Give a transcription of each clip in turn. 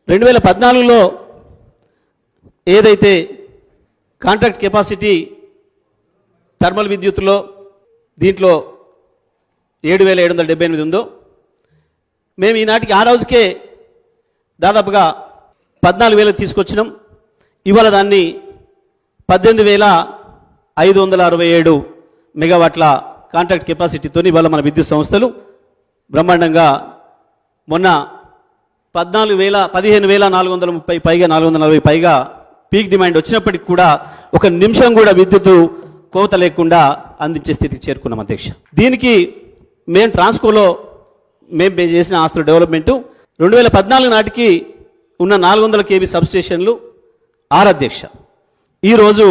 2014లో ఏదైతే contract capacity thermal విద్యుత్తులో దీంట్లో 7,778 ఉందో మేము ఈనాటికి ఆ రోజుకే దాదాపుగా 14,000 తీసుకొచ్చినాం. ఇవాళ దాన్ని 18,567 మెగావాట్ల కాంట్రాక్ట్ కెపాసిటీతో ఇవాళ మన విద్యుత్ సంస్థలు బ్రహ్మాండంగా మొన్న 15,430 పైగా 440 పైగా పీక్ డిమాండ్ వచ్చినప్పటికి కూడా ఒక నిమిషం కూడా విద్యుత్ కోత లేకుండా అందించే స్థితికి చేరుకున్నాం అధ్యక్ష. దీనికి మేము ట్రాన్స్కోలో మేము చేసిన ఆస్తుల డెవలప్మెంటు 2014 నాటికి ఉన్న 400 kV సబ్స్టేషన్లు 6 అధ్యక్ష. ఈరోజు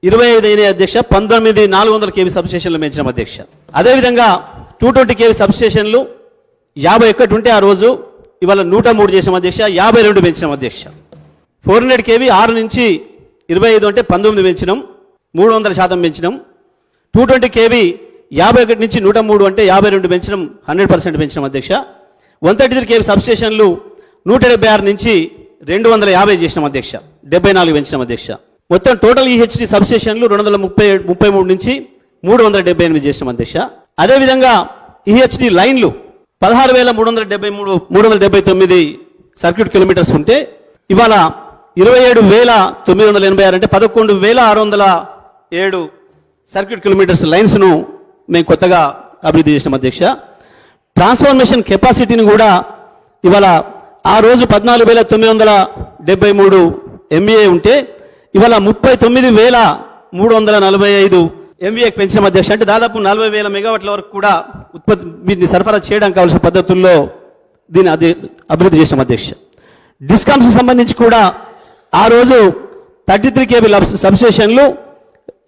25 అయిన అధ్యక్ష. 19 400 kV సబ్స్టేషన్లు పెంచినాం అధ్యక్ష. అదేవిధంగా 220 kV సబ్స్టేషన్లు 51 ఉంటే ఆ రోజు ఇవాళ 103 చేసాం అధ్యక్ష. 52 పెంచినాం అధ్యక్ష. 400 kV 6 నుంచి 25 అంటే 19 పెంచినాం, 300% పెంచినాం. 220 kV 51 నుంచి 103 అంటే 52 పెంచినాం, 100% పెంచినాం అధ్యక్ష. 133 kV సబ్స్టేషన్లు 176 నుంచి 250 చేసినాం అధ్యక్ష. 74 పెంచినాం అధ్యక్ష. మొత్తం టోటల్ ఈహెచ్డి సబ్స్టేషన్లు 233 నుంచి 378 చేసినాం అధ్యక్ష. అదేవిధంగా ఈహెచ్డి లైన్లు 16,379 సర్క్యూట్ కిలోమీటర్స్ ఉంటే ఇవాళ 27,986 అంటే 11,607 సర్క్యూట్ కిలోమీటర్స్ లైన్స్ను మేము కొత్తగా అభివృద్ధి చేసినాం అధ్యక్ష. ట్రాన్స్ఫర్మేషన్ కెపాసిటీని కూడా ఇవాళ ఆ రోజు 14,973 MVA ఉంటే ఇవాళ 39,345 MVAకి పెంచినాం అధ్యక్ష. అంటే దాదాపు 40,000 మెగావాట్ల వరకు కూడా వీటిని సరఫరా చేయడానికి కావాల్సిన పద్ధతుల్లో దీన్ని అభివృద్ధి చేసినాం అధ్యక్ష. డిస్కామ్స్కి సంబంధించి కూడా ఆ రోజు 33 kV సబ్స్టేషన్లు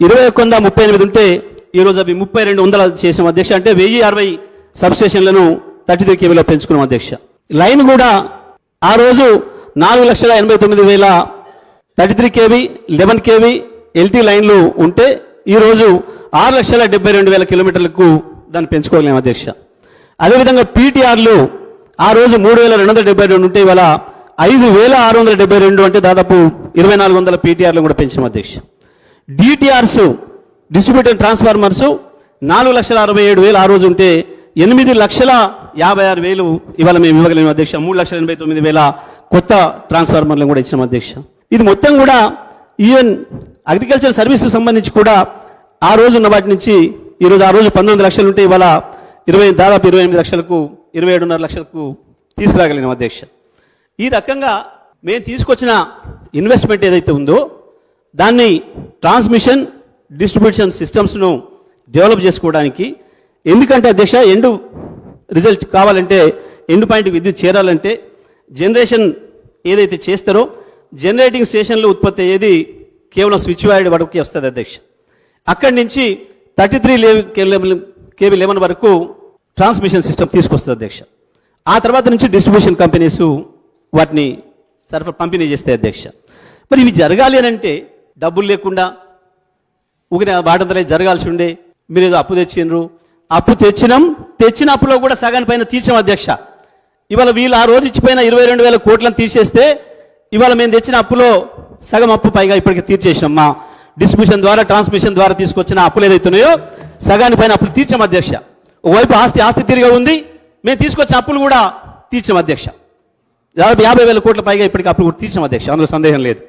2138 ఉంటే ఈరోజు అవి 3200 చేసాం అధ్యక్ష. అంటే 1060 సబ్స్టేషన్లను 33 kVలో పెంచుకున్నాం అధ్యక్ష. లైన్ కూడా ఆ రోజు 4,89,000 33 kV 11 kV LT లైన్లు ఉంటే ఈరోజు 6,72,000 కిలోమీటర్లకు దాన్ని పెంచుకోగలిగాం అధ్యక్ష. అదేవిధంగా పీటీఆర్లు ఆ రోజు 3,272 ఉంటే ఇవాళ 5,672 అంటే దాదాపు 2,400 పీటీఆర్లు కూడా పెంచాం అధ్యక్ష. డిటిఆర్స్ డిస్ట్రిబ్యూటెడ్ ట్రాన్స్ఫార్మర్స్ 4,67,000 ఆ రోజు ఉంటే 8,56,000 ఇవాళ మేము ఇవ్వగలిగిన అధ్యక్ష. 3,89,000 కొత్త ట్రాన్స్ఫార్మర్లను కూడా ఇచ్చాం అధ్యక్ష. ఇది మొత్తం కూడా ఈవెన్ అగ్రికల్చర్ సర్వీస్కి సంబంధించి కూడా ఆ రోజు ఉన్న వాటి నుంచి ఈరోజు ఆ రోజు 19 లక్షలు ఉంటే ఇవాళ దాదాపు 28 లక్షలకు 27.5 లక్షలకు తీసుకురాగలిగినాం అధ్యక్ష. ఈ రకంగా మేము తీసుకొచ్చిన ఇన్వెస్ట్మెంట్ ఏదైతే ఉందో దాన్ని ట్రాన్స్మిషన్ డిస్ట్రిబ్యూషన్ సిస్టమ్స్ను డెవలప్ చేసుకోవడానికి, ఎందుకంటే అధ్యక్ష ఎండు రిజల్ట్ కావాలంటే ఎండు పాయింట్ విద్యుత్ చేరాలంటే జనరేషన్ ఏదైతే చేస్తారో జనరేటింగ్ స్టేషన్లో ఉత్పత్తి అయ్యేది కేవలం స్విచ్ వైడ్ వరకు వస్తుంది అధ్యక్ష. అక్కడి నుంచి 33 kV 11 వరకు ట్రాన్స్మిషన్ సిస్టమ్ తీసుకొస్తుంది అధ్యక్ష. ఆ తర్వాత నుంచి డిస్ట్రిబ్యూషన్ కంపెనీస్ వాటిని పంపిణీ చేస్తాయి అధ్యక్ష. మరి ఇవి జరగాలి అని అంటే డబ్బులు లేకుండా ఊగిన వాటంతలే జరగాల్సి ఉండే. మీరు ఏదో అప్పు తెచ్చిండ్రు, అప్పు తెచ్చిన అప్పులో కూడా సగాని పైన తీర్చాం అధ్యక్ష. ఇవాళ వీళ్ళు ఆ రోజు ఇచ్చిపోయిన 22,000 కోట్లను తీసేస్తే ఇవాళ మేము తెచ్చిన అప్పులో సగం అప్పు పైగా ఇప్పటికి తీర్చేసాం. మా డిస్ట్రిబ్యూషన్ ద్వారా ట్రాన్స్మిషన్ ద్వారా తీసుకొచ్చిన అప్పులు ఏదైతున్నాయో సగాని పైన అప్పులు తీర్చాం అధ్యక్ష. ఒకవైపు ఆస్తి తిరిగి ఉంది, మేము తీసుకొచ్చిన అప్పులు కూడా తీర్చాం అధ్యక్ష. దాదాపు 50,000 కోట్ల పైగా ఇప్పటికీ అప్పులు కూడా తీర్చాం అధ్యక్ష. అందులో సందేహం లేదు.